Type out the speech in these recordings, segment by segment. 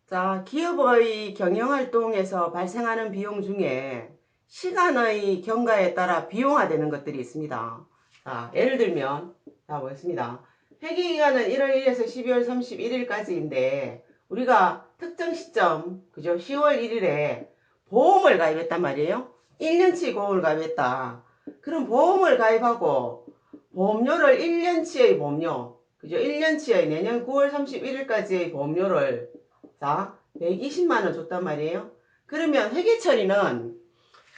자, 기업의 경영활동에서 발생하는 비용 중에 시간의 경과에 따라 비용화되는 것들이 있습니다. 자, 예를 들면, 자, 보겠습니다. 회계기간은 1월 1일에서 12월 31일까지인데, 우리가 특정 시점, 그죠? 10월 1일에 보험을 가입했단 말이에요. 1년치 보험을 가입했다. 그럼 보험을 가입하고, 보험료를 1년치의 보험료, 그죠? 1년치의 내년 9월 31일까지의 보험료를 자, 120만 원 줬단 말이에요. 그러면 회계처리는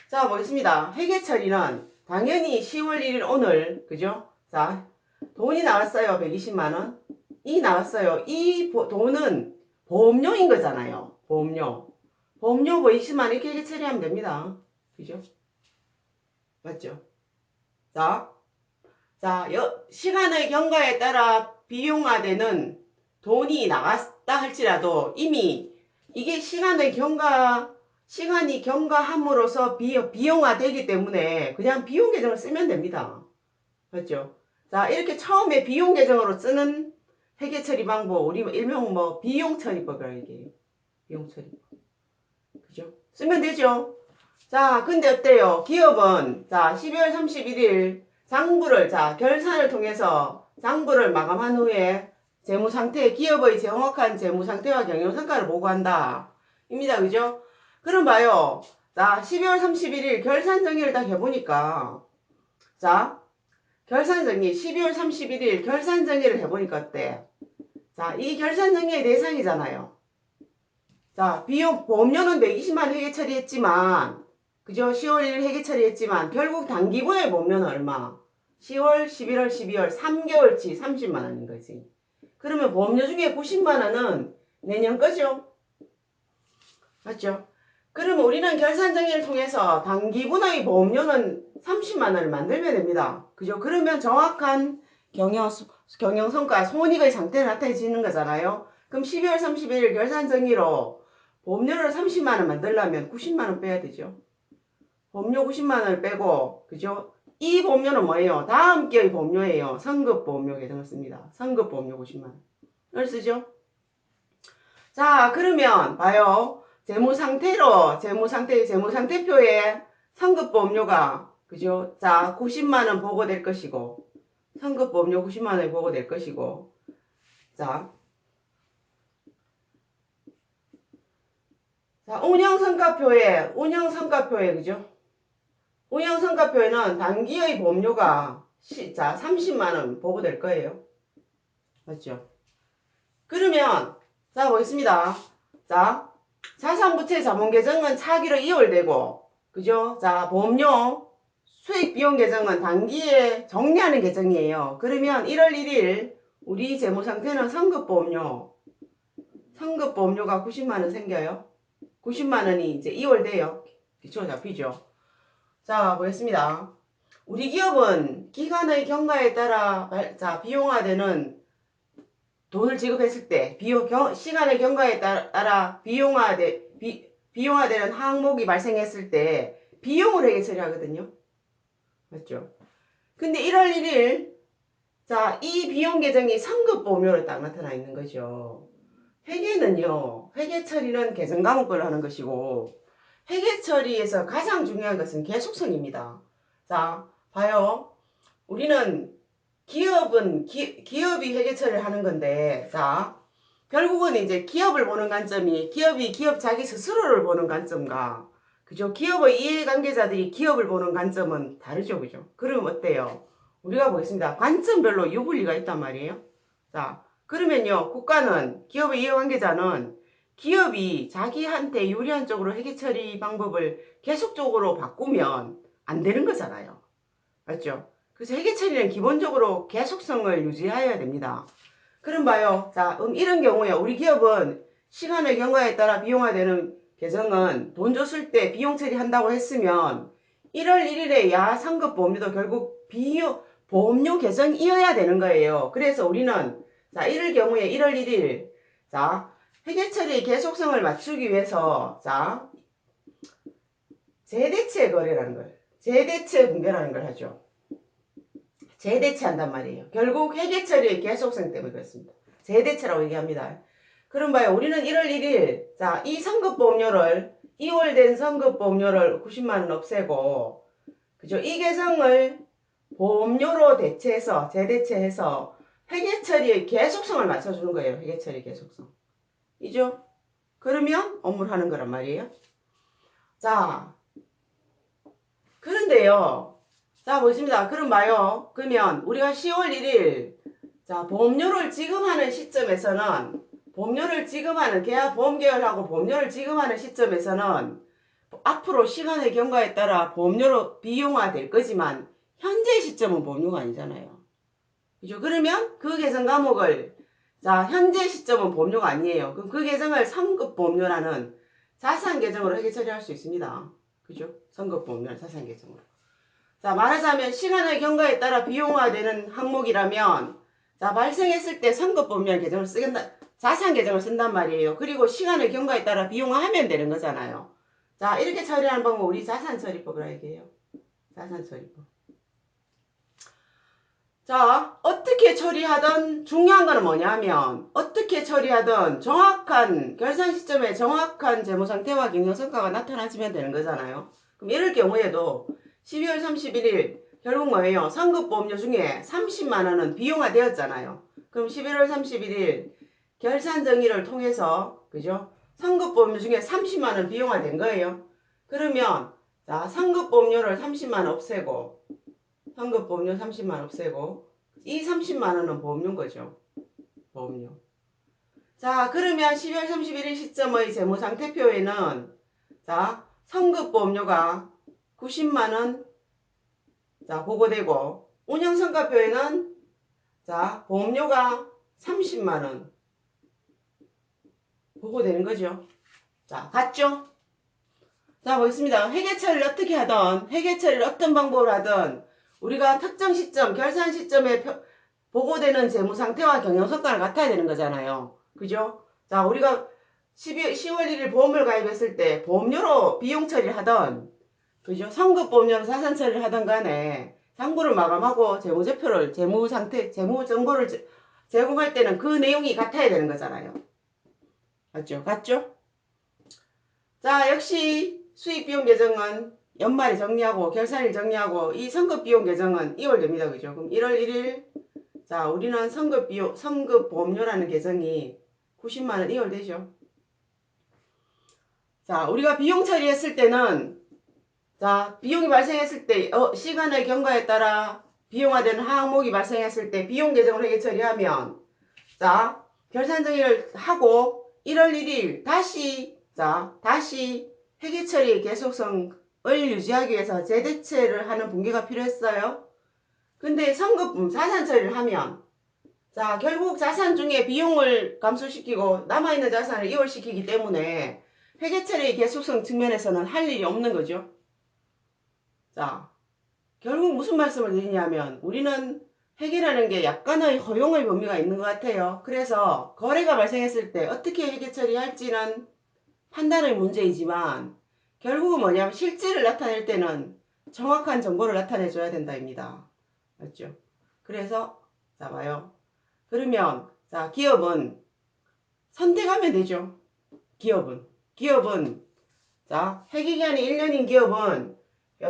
자, 보겠습니다. 회계처리는 당연히 10월 1일 오늘 그죠? 자, 돈이 나왔어요. 120만 원. 이 나왔어요. 이 돈은 보험료인 거잖아요. 보험료. 보험료 120만 원 이렇게 회계 처리하면 됩니다. 그죠? 맞죠? 자, 시간의 경과에 따라 비용화되는 돈이 나갔다 할지라도 이미 이게 시간이 경과함으로써 비용화되기 때문에 그냥 비용 계정을 쓰면 됩니다. 맞죠? 자, 이렇게 처음에 비용 계정으로 쓰는 회계 처리 방법, 우리 일명 비용 처리법이라고 얘기해요. 비용 처리법. 그죠? 쓰면 되죠? 자, 근데 어때요? 기업은, 12월 31일 결산을 통해서 장부를 마감한 후에 기업의 정확한 재무상태와 경영성과를 보고한다. 입니다. 그죠? 그럼 봐요. 자, 12월 31일 결산정리를 딱 해보니까, 자, 12월 31일 결산정리를 해보니까 어때? 자, 이 결산정리의 대상이잖아요. 자, 보험료는 120만 회계 처리했지만, 그죠? 10월 1일 회계 처리했지만, 결국 단기부의 보험료는 얼마? 10월, 11월, 12월 3개월치 30만 원인 거지. 그러면 보험료 중에 90만 원은 내년 거죠? 맞죠? 그러면 우리는 결산정리를 통해서 단기분의 보험료는 30만 원을 만들면 됩니다. 그죠? 그러면 정확한 경영성과 손익의 상태를 나타내지는 거잖아요. 그럼 12월 31일 결산정리로 보험료를 30만 원 만들려면 90만 원 빼야 되죠. 보험료 90만 원을 빼고, 그죠? 이 보험료는 뭐예요? 다음 기의 보험료예요. 성급보험료 계정을 씁니다. 성급보험료 90만 원을 쓰죠. 자, 그러면 봐요. 재무상태표에 성급보험료가 그죠? 자, 90만 원 보고될 것이고, 성급보험료 90만 원이 보고될 것이고, 자, 운영성과표에 그죠? 운영성과표에는 단기의 보험료가 30만 원 보고될 거예요. 맞죠? 그러면 자, 보겠습니다. 자, 자산부채 자본계정은 차기로 이월되고, 그죠? 자, 보험료 수익비용 계정은 단기에 정리하는 계정이에요. 그러면 1월 1일 우리 재무상태는 성급보험료가 90만 원 생겨요. 90만 원이 이제 이월돼요. 기초 잡히죠. 자, 보겠습니다. 우리 기업은 기간의 경과에 따라 비용화되는 돈을 지급했을 때 시간의 경과에 따라 비용화되는 항목이 발생했을 때 비용을 회계 처리하거든요. 맞죠? 근데 1월 1일 이 비용 계정이 성급보험료로 딱 나타나 있는 거죠. 회계 처리는 계정 과목별로 하는 것이고 회계 처리에서 가장 중요한 것은 계속성입니다. 자, 봐요. 우리는 기업이 회계 처리를 하는 건데, 자, 결국은 이제 기업을 보는 관점이 기업 자기 스스로를 보는 관점과 그죠? 기업의 이해관계자들이 기업을 보는 관점은 다르죠, 그죠? 그럼 어때요? 우리가 보겠습니다. 관점별로 유불리가 있단 말이에요. 자, 그러면요, 기업의 이해관계자는 기업이 자기한테 유리한 쪽으로 회계 처리 방법을 계속적으로 바꾸면 안 되는 거잖아요. 맞죠? 그래서 회계 처리는 기본적으로 계속성을 유지해야 됩니다. 그럼 봐요. 자, 이런 경우에 우리 기업은 시간의 경과에 따라 비용화되는 계정은 돈 줬을 때 비용 처리한다고 했으면 1월 1일에 상급 보험료도 결국 보험료 계정이어야 되는 거예요. 그래서 우리는 이럴 경우에 1월 1일 회계 처리의 계속성을 맞추기 위해서 재대체 거래라는 걸 재대체 분배라는 걸 하죠. 재대체한단 말이에요. 결국 회계 처리의 계속성 때문에 그렇습니다. 재대체라고 얘기합니다. 그럼 봐요. 우리는 1월 1일, 자, 이 선급보험료를, 2월 된 선급보험료를 90만 원 없애고, 그죠? 이 계정을 보험료로 대체해서, 재대체해서 회계처리의 계속성을 맞춰주는 거예요. 회계처리 계속성. 이죠? 그러면 업무를 하는 거란 말이에요. 자, 그런데요. 자, 보십니다. 그럼 봐요. 그러면 우리가 10월 1일, 자, 보험료를 지급하는 시점에서는, 보험료를 지급하는, 계약 보험계열하고 보험료를 지급하는 시점에서는 앞으로 시간의 경과에 따라 보험료로 비용화 될 거지만, 현재 시점은 보험료가 아니잖아요. 그죠? 그러면 그 계정 과목을, 자, 현재 시점은 보험료가 아니에요. 그럼 그 계정을 선급보험료라는 자산 계정으로 회계 처리할 수 있습니다. 그죠? 선급보험료 자산 계정으로. 자, 말하자면 시간의 경과에 따라 비용화되는 항목이라면, 자, 발생했을 때 선급보험료 계정을 쓰겠다, 자산 계정을 쓴단 말이에요. 그리고 시간의 경과에 따라 비용화하면 되는 거잖아요. 자, 이렇게 처리하는 방법 우리 자산처리법이라 얘기해요. 자산처리법. 자, 어떻게 처리하든 중요한 거는 뭐냐면, 어떻게 처리하든 정확한 결산 시점에 정확한 재무 상태와 경영 성과가 나타나지면 되는 거잖아요. 그럼 이럴 경우에도 12월 31일 결국 뭐예요? 선급보험료 중에 30만 원은 비용화 되었잖아요. 그럼 11월 31일 결산 정의를 통해서, 그죠? 선급보험료 중에 30만 원 비용화 된 거예요. 그러면 자, 선급보험료를 30만 원 없애고, 선급보험료 30만 없애고, 이 30만 원은 보험료인 거죠. 보험료. 자, 그러면 12월 31일 시점의 재무상태표에는, 자, 선급보험료가 90만 원, 자, 보고되고, 운영성과표에는, 자, 보험료가 30만 원 보고되는 거죠. 자, 같죠? 자, 보겠습니다. 회계처리를 어떻게 하든, 회계처리를 어떤 방법을 하든, 우리가 특정 시점, 결산 시점에 보고되는 재무 상태와 경영 성과는 같아야 되는 거잖아요. 그죠? 자, 우리가 10월 1일 보험을 가입했을 때 보험료로 비용 처리를 하던, 그죠? 선급 보험료로 자산 처리를 하던 간에 상부를 마감하고 재무제표를, 재무 상태, 재무 정보를 제공할 때는 그 내용이 같아야 되는 거잖아요. 맞죠? 같죠? 자, 역시 수익 비용 계정은 연말에 정리하고 결산일 정리하고, 이 선급 비용 계정은 2월 됩니다. 그죠? 그럼 1월 1일, 자, 우리는 선급보험료라는 계정이 90만원 이월되죠. 자, 우리가 비용 처리했을 때는, 자, 비용이 발생했을 때, 시간의 경과에 따라 비용화되는 항목이 발생했을 때 비용 계정을 회계 처리하면, 자, 결산 정의를 하고 1월 1일 다시 회계 처리의 계속성을 유지하기 위해서 재대체를 하는 분기가 필요했어요. 근데 자산 처리를 하면, 자, 결국 자산 중에 비용을 감소시키고 남아있는 자산을 이월시키기 때문에 회계처리의 계속성 측면에서는 할 일이 없는 거죠. 자, 결국 무슨 말씀을 드리냐면, 우리는 회계라는 게 약간의 허용의 범위가 있는 것 같아요. 그래서 거래가 발생했을 때 어떻게 회계 처리할지는 판단의 문제이지만, 결국은 뭐냐면 실질을 나타낼 때는 정확한 정보를 나타내줘야 된다입니다. 맞죠? 그래서 자, 봐요. 그러면 자, 기업은 선택하면 되죠. 기업은 자, 회계기간이 1년인 기업은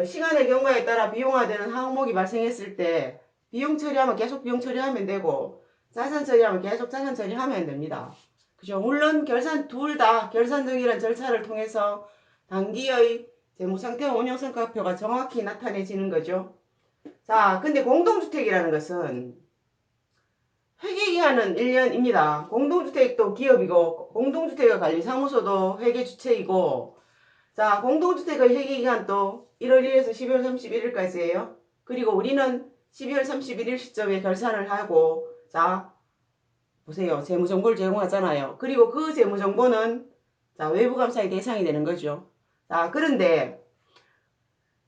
시간의 경과에 따라 비용화되는 항목이 발생했을 때 비용 처리하면 계속 비용 처리하면 되고, 자산 처리하면 계속 자산 처리하면 됩니다. 그죠? 물론 둘 다 결산 정의란 절차를 통해서 단기의 재무 상태와 운영 성과표가 정확히 나타내지는 거죠. 자, 근데 공동주택이라는 것은 회계기간은 1년입니다. 공동주택도 기업이고, 공동주택의 관리사무소도 회계주체이고, 자, 공동주택의 회계기간도 1월 1일에서 12월 31일까지예요. 그리고 우리는 12월 31일 시점에 결산을 하고, 자, 보세요. 재무정보를 제공하잖아요. 그리고 그 재무정보는, 자, 외부감사의 대상이 되는 거죠. 자, 그런데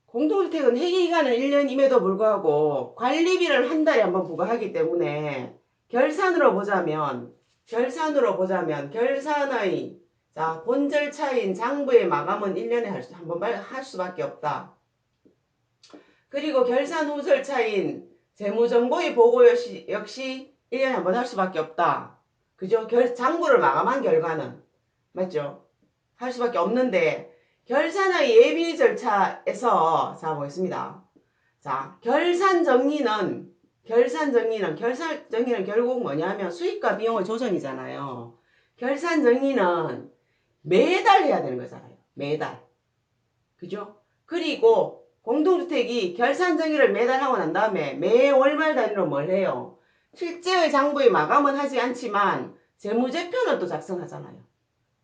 공동주택은 회계기간은 1년임에도 불구하고 관리비를 한 달에 한번 부과하기 때문에, 결산의, 자, 본 절차인 장부의 마감은 1년에 한 번 할 수밖에 없다. 그리고 결산 후 절차인 재무정보의 보고 역시 1년에 한 번 할 수밖에 없다. 그죠? 장부를 마감한 결과는 맞죠? 할 수밖에 없는데 결산의 예비 절차에서 자 보겠습니다. 자 결산 정리는 결국 뭐냐면 수익과 비용의 조정이잖아요. 결산 정리는 매달 해야 되는 거잖아요. 매달. 그죠? 그리고 공동주택이 결산 정리를 매달 하고 난 다음에 매 월말 단위로 뭘 해요? 실제의 장부의 마감은 하지 않지만 재무제표는 또 작성하잖아요.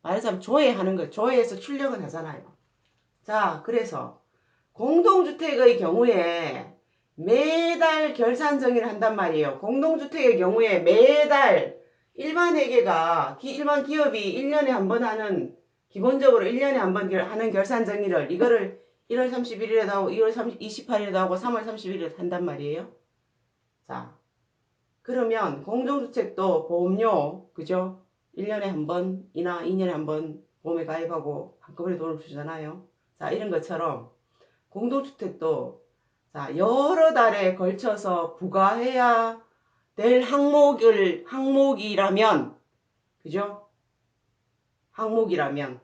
말하자면 조회하는 거, 조회해서 출력은 하잖아요. 자, 그래서 공동주택의 경우에 매달 결산 정리를 한단 말이에요. 공동주택의 경우에 매달 일반 회계가 일반 기업이 1년에 한 번 하는 기본적으로 1년에 한 번 하는 결산 정리를 이거를 1월 31일에도 하고 2월 28일에도 하고 3월 31일에도 한단 말이에요. 자, 그러면 공동주택도 보험료 그죠? 1년에 한 번이나 2년에 한 번 보험에 가입하고 한꺼번에 돈을 주잖아요. 자, 이런 것처럼 공동주택도 자, 여러 달에 걸쳐서 부과해야 될 항목이라면 그죠? 항목이라면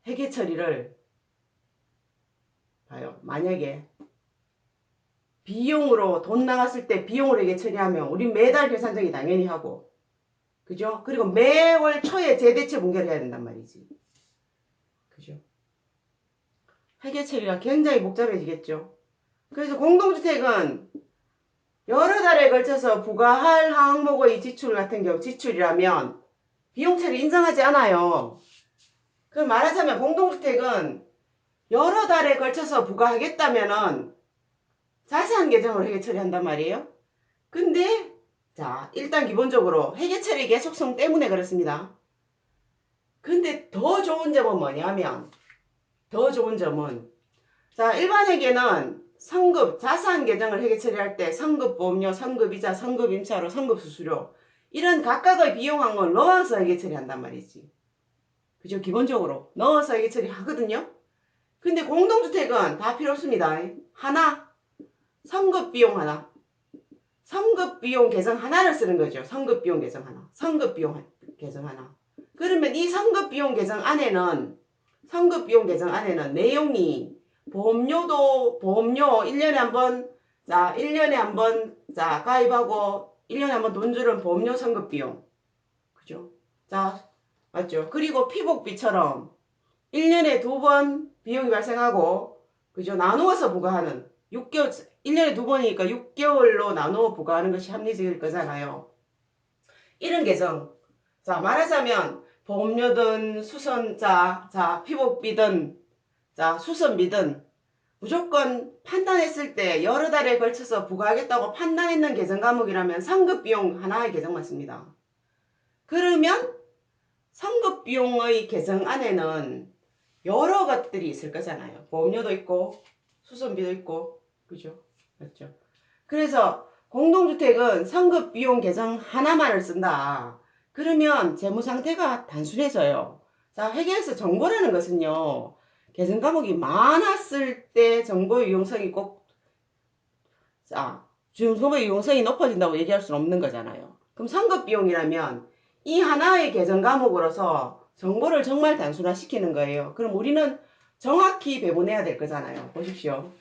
회계 처리를 봐요. 만약에 비용으로 돈 나갔을 때 비용으로 회계 처리하면 우리 매달 계산정이 당연히 하고 그죠? 그리고 매월 초에 재대체 분결을 해야 된단 말이지. 그죠? 회계 처리가 굉장히 복잡해지겠죠. 그래서 공동주택은 여러 달에 걸쳐서 부과할 항목의 지출 같은 경우 지출이라면 비용 처리 인정하지 않아요. 그 말하자면 공동주택은 여러 달에 걸쳐서 부과하겠다면은 자세한 계정으로 회계 처리한단 말이에요. 근데 자 일단 기본적으로 회계 처리 계속성 때문에 그렇습니다. 근데 더 좋은 점은 뭐냐면 자 일반 회계는 성급 자산 계정을 회계 처리할 때 성급 보험료, 성급 이자, 성급 임차료, 성급 수수료 이런 각각의 비용 항목을 넣어서 회계 처리한단 말이지. 그죠? 기본적으로 넣어서 회계 처리하거든요. 근데 공동주택은 다 필요 없습니다. 하나 성급비용 하나 성급비용 계정 하나를 쓰는 거죠. 성급비용 계정 하나 성급비용 계정 하나 그러면 이 성급비용 계정 안에는 내용이 보험료 1년에 한번 자 1년에 한번 자 가입하고 1년에 한번 돈 주는 보험료 성급비용 그죠? 자 맞죠? 그리고 피복비처럼 1년에 두 번 비용이 발생하고 그죠? 나누어서 부과하는 6개월 1년에 두 번이니까 6개월로 나누어 부과하는 것이 합리적일 거잖아요. 이런 계정. 자, 말하자면 보험료든 수선자, 자, 피복비든 자, 수선비든 무조건 판단했을 때 여러 달에 걸쳐서 부과하겠다고 판단했는 계정 과목이라면 상급비용 하나의 계정 맞습니다. 그러면 상급비용의 계정 안에는 여러 것들이 있을 거잖아요. 보험료도 있고 수선비도 있고 그죠? 맞죠? 그래서 공동주택은 상급비용 계정 하나만을 쓴다. 그러면 재무상태가 단순해져요. 자, 회계에서 정보라는 것은요. 계정 과목이 많았을 때 정보의 유용성이 꼭 자, 정보의 유용성이 높아진다고 얘기할 수는 없는 거잖아요. 그럼 상급비용이라면 이 하나의 계정 과목으로서 정보를 정말 단순화시키는 거예요. 그럼 우리는 정확히 배분해야 될 거잖아요. 보십시오.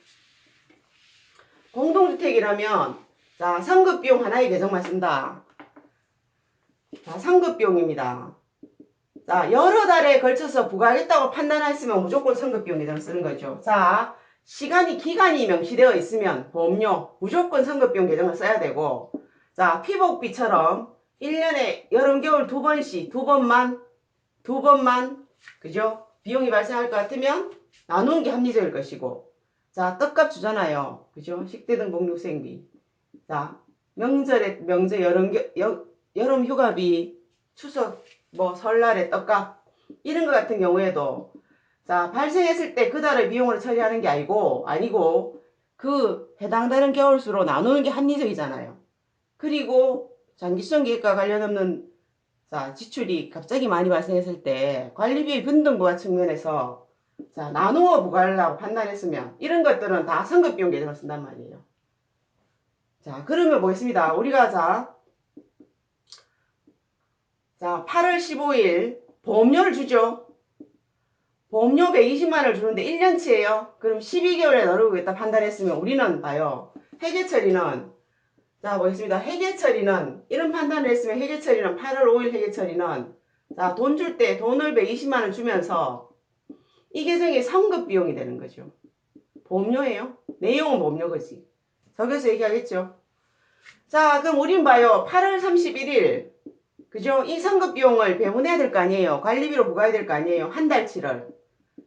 공동주택이라면 자 상급비용 하나의 계정만 쓴다. 자 상급비용입니다. 자 여러 달에 걸쳐서 부과하겠다고 판단했으면 무조건 상급비용 계정 쓰는 거죠. 자 기간이 명시되어 있으면 보험료 무조건 상급비용 계정을 써야 되고 자 피복비처럼 1년에 여름 겨울 두 번만 그죠? 비용이 발생할 것 같으면 나누는 게 합리적일 것이고 자 떡값 주잖아요. 그죠? 식대등 복육생비 자 명절 여름 휴가비 추석 뭐 설날에 떡값 이런 것 같은 경우에도 자 발생했을 때 그 달의 비용으로 처리하는 게 아니고 그 해당되는 겨울수로 나누는 게 합리적이잖아요. 그리고 장기수정 계획과 관련 없는 자, 지출이 갑자기 많이 발생했을 때 관리비의 변동부과 측면에서 자, 나누어 부과하려고 판단했으면 이런 것들은 다 성급비용 계정을 쓴단 말이에요. 자, 그러면 보겠습니다. 우리가 자, 자, 8월 15일 보험료를 주죠. 보험료 120만원을 주는데 1년치예요. 그럼 12개월에 나누겠다 판단했으면 우리는 봐요. 회계처리는 자 보겠습니다. 회계처리는 이런 판단을 했으면 회계처리는 8월 5일 회계처리는 자, 돈 줄 때 돈을 120만원 주면서 이 계정이 성급 비용이 되는 거죠. 보험료예요. 내용은 보험료거지. 저기서 얘기하겠죠. 자, 그럼 우린 봐요. 8월 31일 그죠? 이 성급 비용을 배분해야 될 거 아니에요. 관리비로 부과해야 될 거 아니에요. 한 달치를.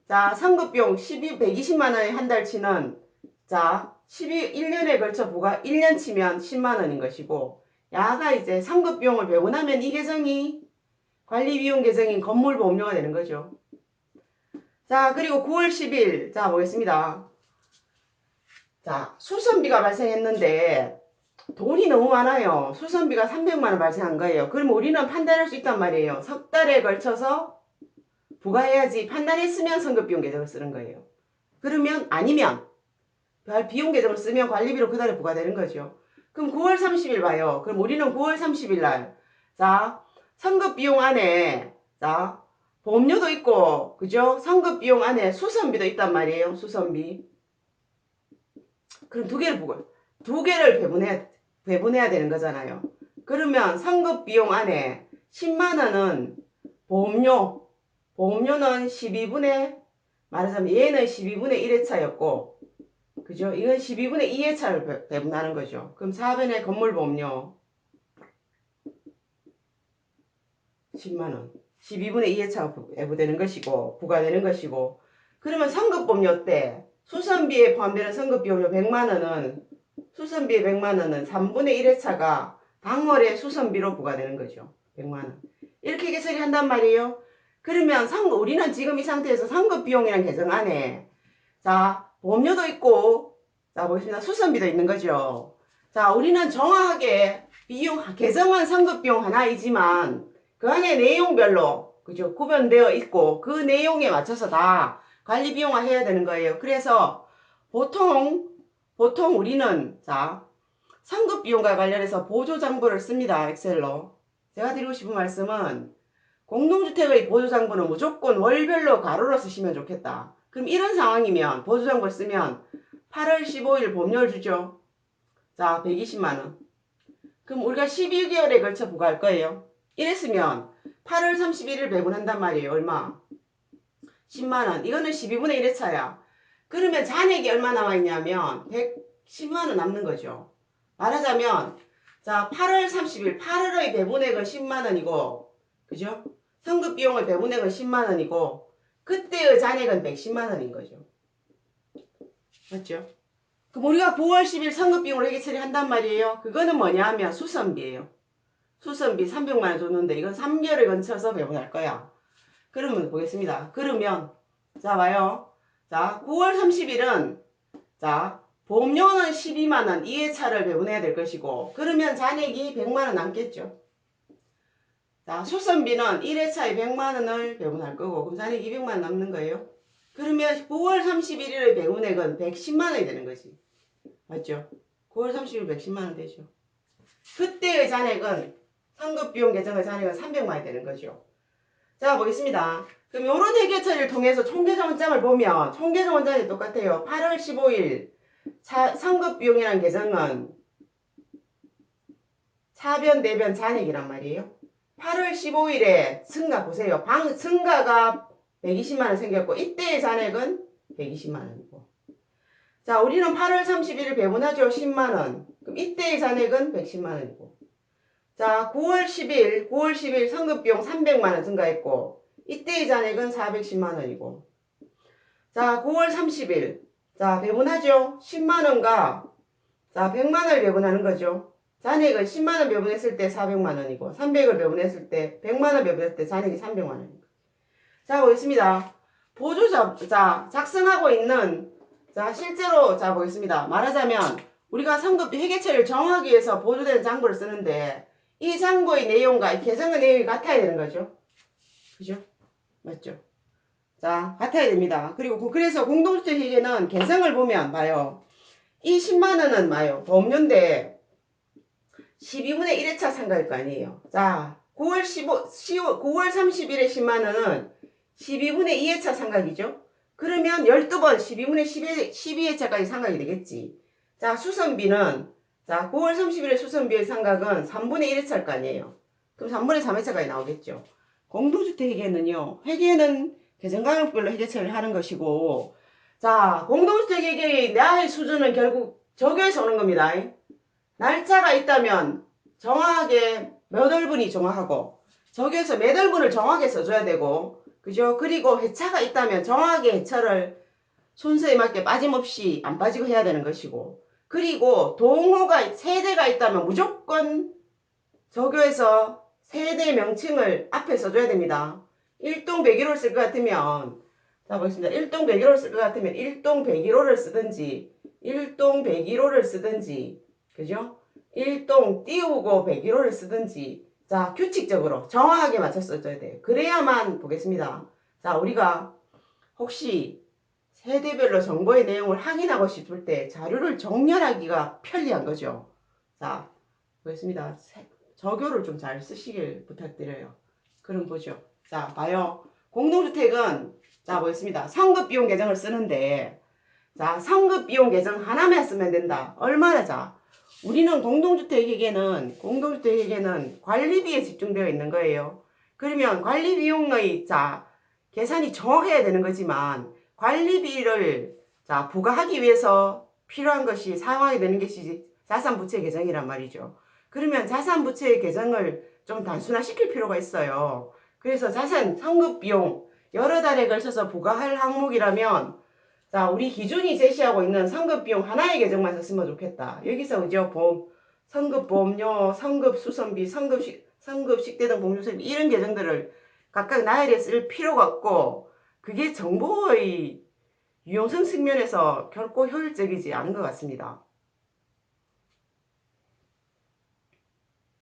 자, 성급비용 120만원의 한 달치는 자, 1년에 걸쳐 부과 1년치면 10만원인 것이고 야가 이제 성급비용을 배분하면 이 계정이 관리비용 계정인 건물보험료가 되는 거죠. 자, 그리고 9월 10일 자 보겠습니다. 자, 수선비가 발생했는데 돈이 너무 많아요. 수선비가 300만원 발생한 거예요. 그럼 우리는 판단할 수 있단 말이에요. 석 달에 걸쳐서 부과해야지 판단했으면 성급비용 계정을 쓰는 거예요. 그러면 아니면 비용 계정을 쓰면 관리비로 그달에 부과되는 거죠. 그럼 9월 30일 봐요. 그럼 우리는 9월 30일 날 자, 성급비용 안에 자, 보험료도 있고 그죠? 성급비용 안에 수선비도 있단 말이에요. 수선비. 그럼 두 개를 배분해야 되는 거잖아요. 그러면 성급비용 안에 10만원은 보험료는 12분의 말하자면 얘는 12분의 1의 차였고 그죠? 이건 12분의 2의 차를 배분하는 거죠. 그럼 4변의 건물보험료 10만원 12분의 2의 차가 배분되는 것이고 부과되는 것이고 그러면 성급보험료 때 수선비에 포함되는 성급비용료 100만원은 수선비의 100만원은 3분의 1의 차가 당월의 수선비로 부과되는 거죠. 100만원 이렇게 계산이 한단 말이에요. 그러면 우리는 지금 이 상태에서 성급비용이라는 계정 안에 자, 보험료도 있고, 자, 보겠습니다. 수선비도 있는 거죠. 자, 우리는 정확하게 계정은 성급비용 하나이지만 그 안에 내용별로, 그죠? 구분되어 있고 그 내용에 맞춰서 다 관리비용화 해야 되는 거예요. 그래서 보통 우리는, 자, 성급비용과 관련해서 보조장부를 씁니다. 엑셀로. 제가 드리고 싶은 말씀은 공동주택의 보조장부는 무조건 월별로 가로로 쓰시면 좋겠다. 그럼 이런 상황이면 보조장부를 쓰면 8월 15일 보험료를 주죠. 자, 120만원. 그럼 우리가 12개월에 걸쳐 부과할 거예요. 이랬으면 8월 31일 배분한단 말이에요. 얼마? 10만원. 이거는 12분의 1의 차야. 그러면 잔액이 얼마 남아있냐면 110만원 남는 거죠. 말하자면 자, 8월 30일 8월의 배분액은 10만원이고 그죠? 성급비용의 배분액은 10만원이고 그때의 잔액은 110만원인 거죠. 맞죠? 그럼 우리가 9월 10일 성급비용을 회계 처리한단 말이에요. 그거는 뭐냐 하면 수선비예요. 수선비 300만원 줬는데 이건 3개월에 걸쳐서 배분할 거야. 그러면 보겠습니다. 그러면 자 봐요. 자 9월 30일은 자 보험료는 12만원 2회차를 배분해야 될 것이고 그러면 잔액이 100만원 남겠죠. 자, 수선비는 1회차에 100만원을 배분할 거고 그럼 잔액 200만원 남는 거예요. 그러면 9월 31일의 배분액은 110만원이 되는 거지. 맞죠? 9월 30일 110만원 되죠. 그때의 잔액은 성급비용 계정의 잔액은 300만원이 되는 거죠. 자 보겠습니다. 그럼 이런 회계 처리를 통해서 총계정원장을 보면 총계정원장이 똑같아요. 8월 15일 성급비용이라는 계정은 차변 대변 잔액이란 말이에요. 8월 15일에 증가 보세요. 증가가 120만원 생겼고 이때의 잔액은 120만원이고 자 우리는 8월 31일 배분하죠. 10만원. 그럼 이때의 잔액은 110만원이고 자 9월 10일 성급비용 300만원 증가했고 이때의 잔액은 410만원이고 자 9월 30일 자 배분하죠. 10만원과 자 100만원을 배분하는 거죠. 잔액은 10만원 배분했을 때 400만원이고 300을 배분했을 때 100만원 배분했을 때 잔액이 300만원입니다. 자 보겠습니다. 자 작성하고 있는 자 실제로 자 보겠습니다. 말하자면 우리가 성급 회계처리를 정하기 위해서 보조되는 장부를 쓰는데 이 장부의 내용과 계정의 내용이 같아야 되는 거죠. 그죠? 맞죠? 자 같아야 됩니다. 그리고 그래서 공동주택 회계는 계정을 보면 봐요. 이 10만원은 봐요. 보험료인데 12분의 1회차 상가일 거 아니에요. 자, 9월 9월 30일에 10만 원은 12분의 2회차 상각이죠. 그러면 12번 12분의 12회차까지 상각이 되겠지. 자, 수선비는 자, 9월 30일에 수선비의 상각은 3분의 1회차일 거 아니에요. 그럼 3분의 3회차까지 나오겠죠. 공동주택 회계는요. 회계는 계정강역별로 회계처리를 하는 것이고 자, 공동주택 회계의 나의 수준은 결국 적용해서 오는 겁니다. 날짜가 있다면 정확하게 몇 월분이 정확하고 적용해서 몇 월분을 정확하게 써줘야 되고 그죠? 그리고 회차가 있다면 정확하게 회차를 순서에 맞게 빠짐없이 안 빠지고 해야 되는 것이고 그리고 동호가 세대가 있다면 무조건 적용해서 세대 명칭을 앞에 써줘야 됩니다. 일동 101호를 쓸 것 같으면 자 보겠습니다. 일동 101호를 쓸 것 같으면 일동 101호를 쓰든지 일동 101호를 쓰든지 그죠? 일동 띄우고 101호를 쓰든지 자 규칙적으로 정확하게 맞춰 써줘야 돼요. 그래야만 보겠습니다. 자 우리가 혹시 세대별로 정보의 내용을 확인하고 싶을 때 자료를 정렬하기가 편리한 거죠. 자 보겠습니다. 저교를 좀 잘 쓰시길 부탁드려요. 그럼 보죠. 자 봐요. 공동주택은 자 보겠습니다. 성급비용 계정을 쓰는데 자 성급비용 계정 하나만 쓰면 된다. 얼마나 자 우리는 공동주택에게는 관리비에 집중되어 있는 거예요. 그러면 관리비용의 자 계산이 정확해야 되는 거지만 관리비를 자 부과하기 위해서 필요한 것이 사용하게 되는 것이 자산부채 계정이란 말이죠. 그러면 자산부채 계정을 좀 단순화시킬 필요가 있어요. 그래서 자산 성급비용 여러 달에 걸쳐서 부과할 항목이라면 자 우리 기준이 제시하고 있는 성급비용 하나의 계정만 썼으면 좋겠다. 여기서 그죠? 성급보험료, 성급수선비, 성급식대 등 봉조세비 이런 계정들을 각각 나열해 쓸 필요가 없고 그게 정보의 유용성 측면에서 결코 효율적이지 않은 것 같습니다.